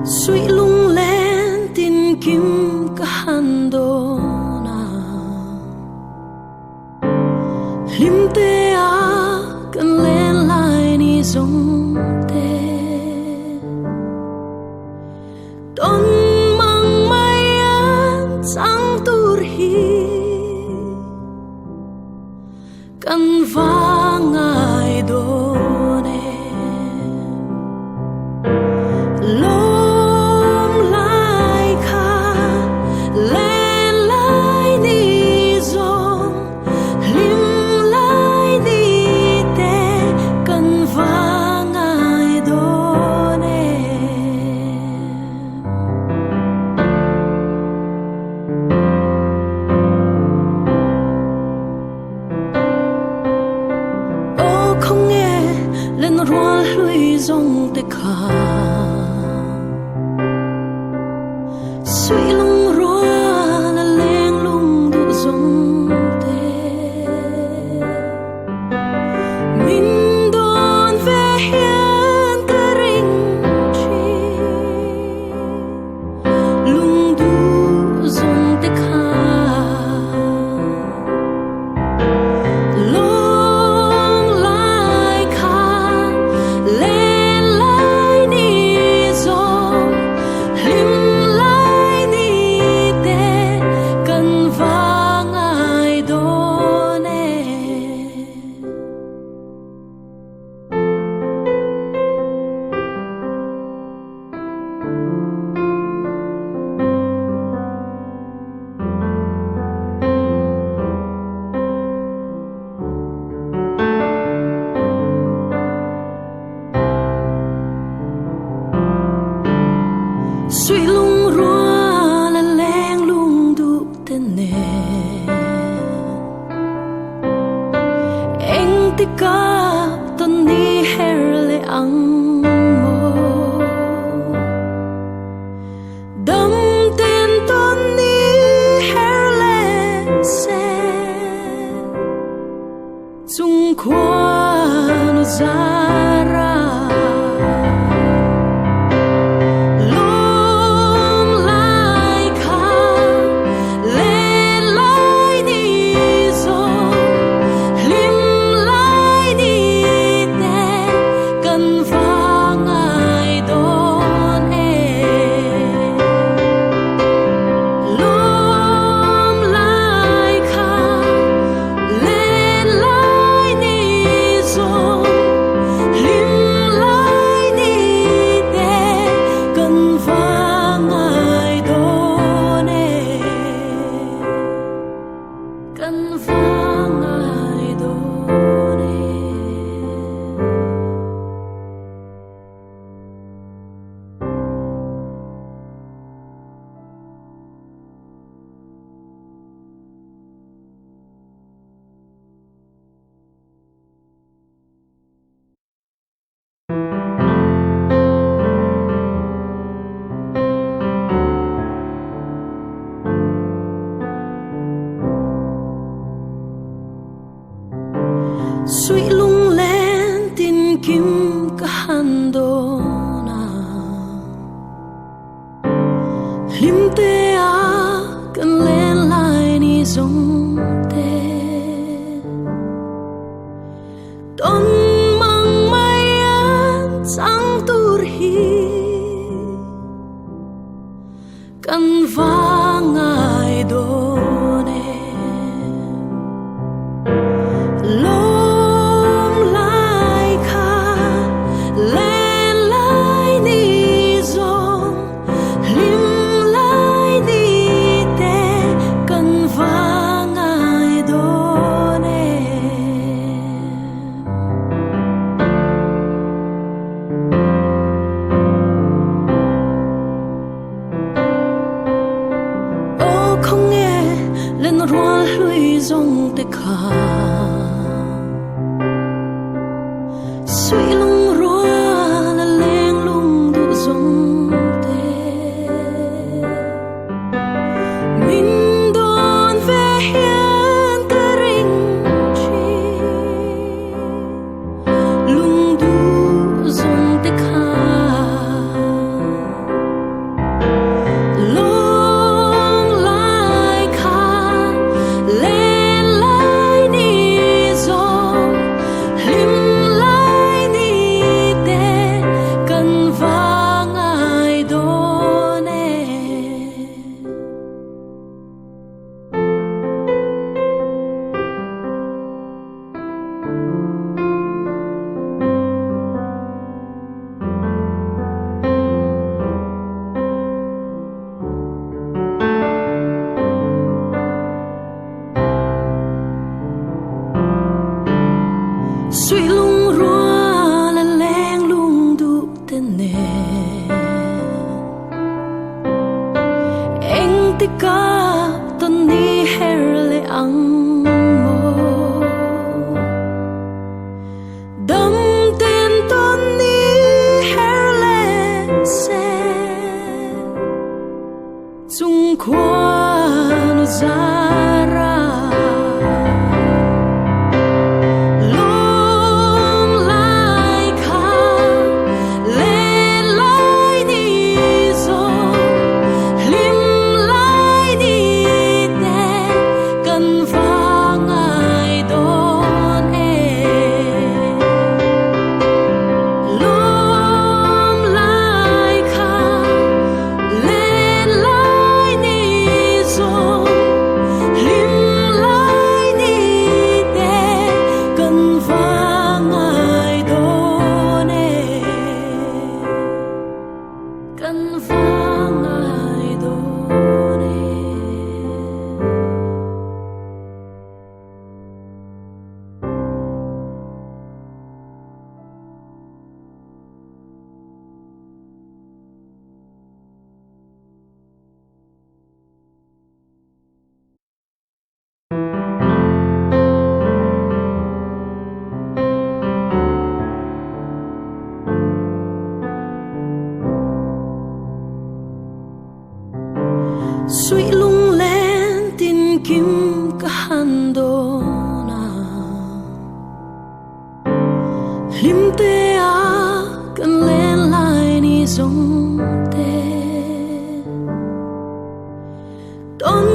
suy lung lên tin kim cả hàn đô na lim te a cần lên lại ni giống te don mang mai an sang tur hi cần vang ai đô rua lui dòng tê khả suy lung rua là lên lung đủ dòng tê mình đón về hiên tê rinh chi lung đủ dòng tê khả suy lung rua là leng lung du tên nè anh ti cả tuần đi her le ang mo đâm tên tuần đi her le se chung khoan zara suy lung lên tin kim cả hàn đô na lim te a cần lên lại ni giống te don mang mai an sang tur hi cần vang ai đô rua lui dòng tê khả suy lung rua là lên lung đủ dòng tê tika ton ni her le ang mo dam ten ton ni her le se chung kwan zara lom lai kha le lai ni zo lim lai ni te kan va ngai don e lom lai kha le lai ni zo lim lai ni te kan va ngai don e kan va ngai don e sweet lung len tin kim ka handona lim te a kan len lai ni zong te ton